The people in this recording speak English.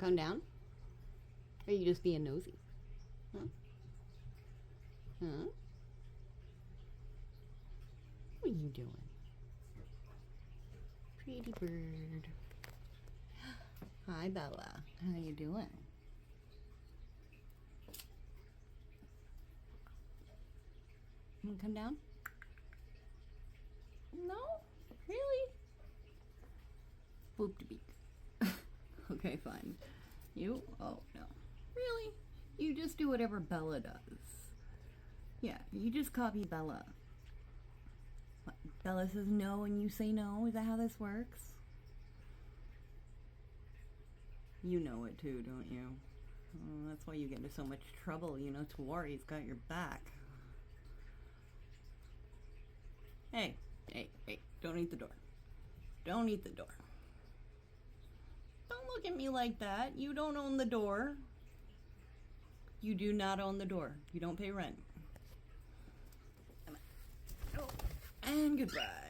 Come down? Or are you just being nosy? Huh? Huh? What are you doing? Pretty bird. Hi, Bella. How you doing? You wanna come down? No? Really? Boop to beak. Okay, fine. You? Oh, no. Really? You just do whatever Bella does. Yeah, you just copy Bella. What, Bella says no and you say no? Is that how this works? You know it too, don't you? Oh, that's why you get into so much trouble. You know, Tawari's got your back. Hey, hey, don't eat the door. Don't eat the door. Don't look at me like that. You don't own the door. You do not own the door. You don't pay rent. And goodbye.